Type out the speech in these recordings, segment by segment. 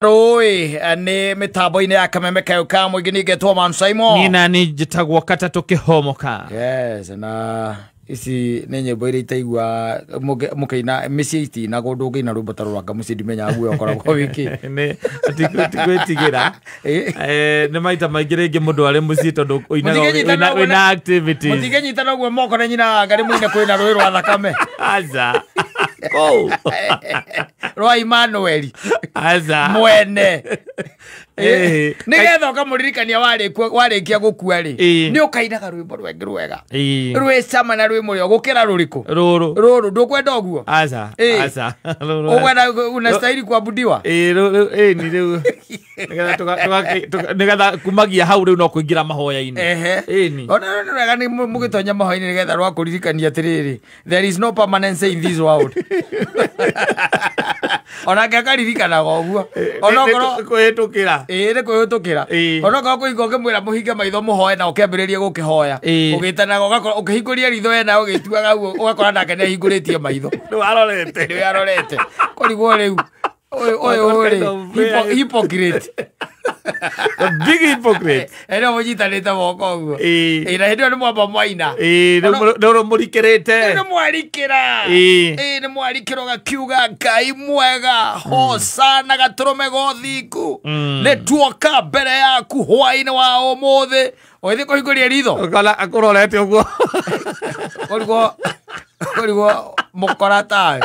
Roi ni mitambo ine ya kameme kayo kamo igini getwa Man Simon. Nina ni jitagwa kata toke homoka. Yes, na isi nenye boire itaigwa mukaina misiiti na godoge na rubata rwaka musidimenya agwe okora kwa wiki. Ne atigwetigira. Ne maita magirege mundu ari musito ndo ina activities. Mutigenyita no gwe moko na nyina ngari mwine kwina roi rwa thakame. Aza. Go. Rwa Emmanuel. Aza. Mwene. Nigetha ukamuririkania warikia gukua ri ni ukainaga rwimbo rwengi rwega rwe sama na rwe murio gukira ruriku ruru ndukwenda oguo aza ugwenda unastahili kuabudiwa ni riu nigetha kumagia hau riu no kuingira mahoya-ini ni ona rwega ni mugitonya mahoya-ini nigetha rwa kuririkania atiriri there is no permanence in this world ona ngakaririkana oguo ona ngoro kuhitukira ni kuhitukira ona ngoro kuingo ngimwira muhinge maitho muhoe na ukembiririe gukihoya ugitanaga ugakora ukihinguria ritho wena ugituaga guo ugakora nake ni ahinguritie maitho ni arorete kurigwo riu oy hypocrite a big hypocrite eno mujitanite moko guo na hindu ni mwamba mwaina no murikirite ni mwarikira ni mwarikiro gakiuga Ngai mwega hosana gaturume gothiku ni tuoka mbere yaku hwaine wa umuthi oithi kuhinguria ritho kala akurorete uguo kurigwo mukora tawe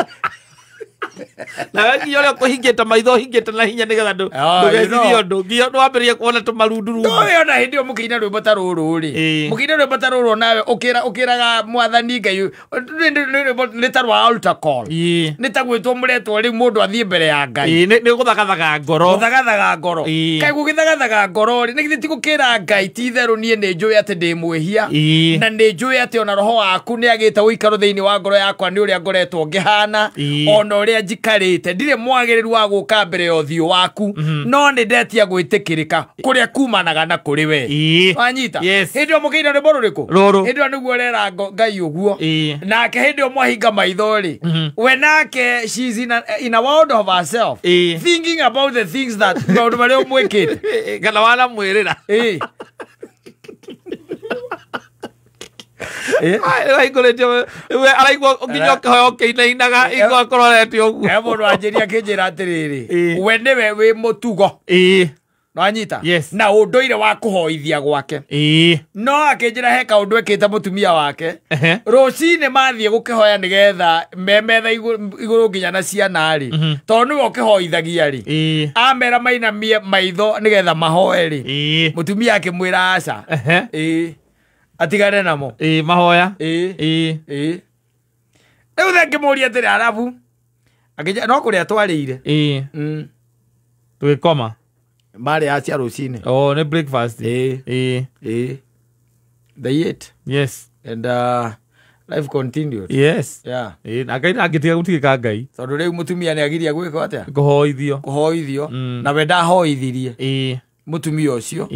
na wengi yole kuhingita maitho hingita na hinya nigetha ndugethithio ndungio ndwambirie kuona tumarunduru ndoyo na hindi mukiina rwimbo ta ruru ri mukiina rwimbo ta ruru nawe ukiraga mwathani Ngai ni ta rwa altar call ni ta gwitwo muretwo ri mundu athie mbere ya Ngai ni guthagathaga ngoro kai gugithagathaga ngoro ri ni tigukira Ngai ti theru nie ni njui ati ndi mwihia na ni njui ati ona roho waku ni agita uikaro thiini wa ngoro yakwa ni uria ngoretwo ngihana ona uria njikarite ndire mwagiriru wa guka mbere ya uthio waku no ni ndetia gwitikirika kuria kumanaga na kuri we wanyita hindi mukiina rwimbo ruriku hindi niguo rera Ngai uguo nake hindi mwahinga maitho ri we nake she's in a world of herself thinking about the things that maundu maria umwikite kana wala mwirira araigua nginya kihoyo kiinainaga igua akororete uguo mundu anjiria kinjira atiriri we niwe wi mutugo nwanyita na unduire wa kuhoithia gwake no akinjira he kaundu ekite mutumia wake rucini mathie gukihoya nigetha memetha iguru nginya na ciana ri tondu niwe ukihoithagia ri amera mainamie maitho nigetha mahoe ri mutumia akimwira aca atigane namo mahoya riu ngimuria atiri arabu akija no kuria twarire tugikoma mari acia rucini ni breakfast they ate and life continued akaina agitiga gutigika Ngai tondu riu mutumia ni agiria gwika atia kuhoithio na we ndahoithirie mutumia ucio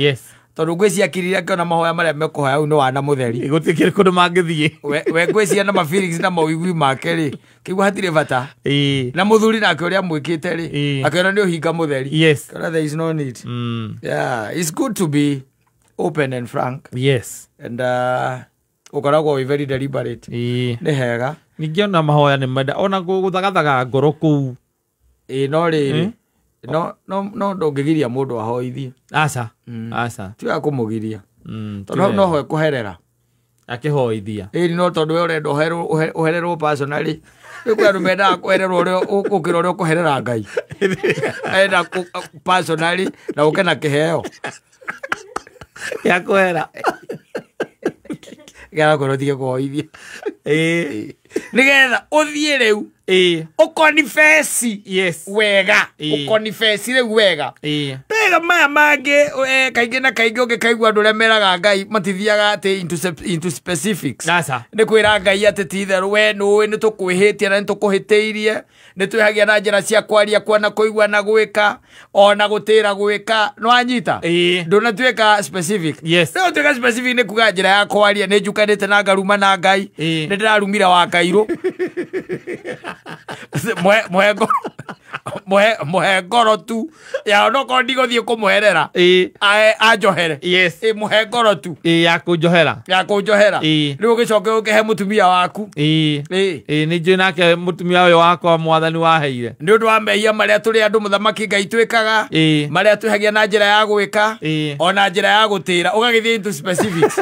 tondu ngwiciria akirire akiona mahoya maria mekuhoya au ni wana mutheri gutikire kundu mangithie we ngwiciria na feelings na mawigwi make ri kigwa hatire bata na muthuri nake uria mwikite ri akiona ni uhinga mutheri there is no need it's good to be open and frank and ukoragwo we very deliberate ni hega ningiona mahoya ni menda ona guthagathaga ngoro kuu no riri no ndungigiria mundu ahoithie aca tiga kumugiria tondu no ho kuherera akihoithia no tondu we urenda uhererwo personally ikwa rumenda kuhererwo uri ukira uri kuherera Ngai enda personally na ukena kiheo ya kuhera gara korotige kuhoithia nigetha uthie riu ukonifesi wega ukonifesi riu wega pega maya mangi kaingi na kaingi ungikaigua andu remeraga Ngai matithiaga ati into specifics ni kwira Ngai ati ti theru we nui ni tukwihitia na ni tukuhiteirie ni twihagia na njira cia kwaria kwana kuigua na gwika ona gutira gwika no anyita nduna tweka specific no tweka specific ni kuga njira ya kwaria ni njukanite na ngaruma na Ngai ni ndirarumira wa Kairu mwengo muhe ngoro tu ya no ko ndigothie kumuherera anjohere yes muhe ngoro tu ya kunjohera riu gicoke ukihe mutumia waku ni njui nake mutumia uyu wakwa mwathani waheire ni undu wa mehia maria turi andu muthamaki Ngai twikaga maria twihagia na njira ya gwika ona njira ya gutira ugagithie into specifics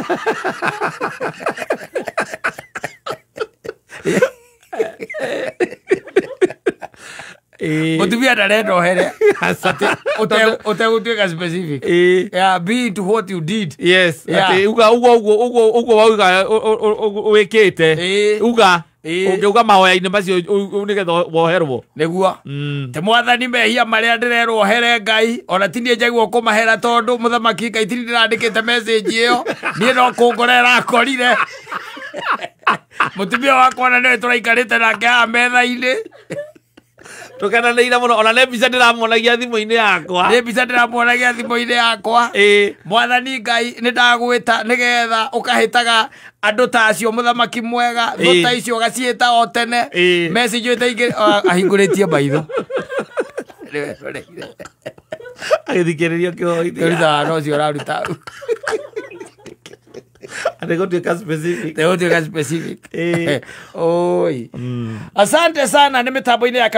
mutumia ndarenda ohere utegutwika specific be into what you did yes uga wauga wikite uga ungiuga mahoya-ini macio nigetha woherwo niguo te mwathani mehia maria ndirerwo ohere Ngai ona tindie njagwo kumahera tondu muthamaki Ngai tindi ndirandikite message iyo nie no kungorera akorire mutumia wakwa na niwe turaikarite nake haha metha-ini tukenanĩire mũno ona nĩ mbica ndĩramuonagia thimũ-inĩ yakwa mwathani Ngai nĩ ndagwĩta nĩgetha ũkahĩtaga andũ ta acio mũthamaki mwega thũ ta icio ũgaciĩta o tene message ĩtaingĩ ahingũrĩtie maitho agĩthikĩrĩrio kĩhoi-inĩ no cio ũraruta Ategotweka specific oi asante sana nĩ mĩtambo-inĩ ya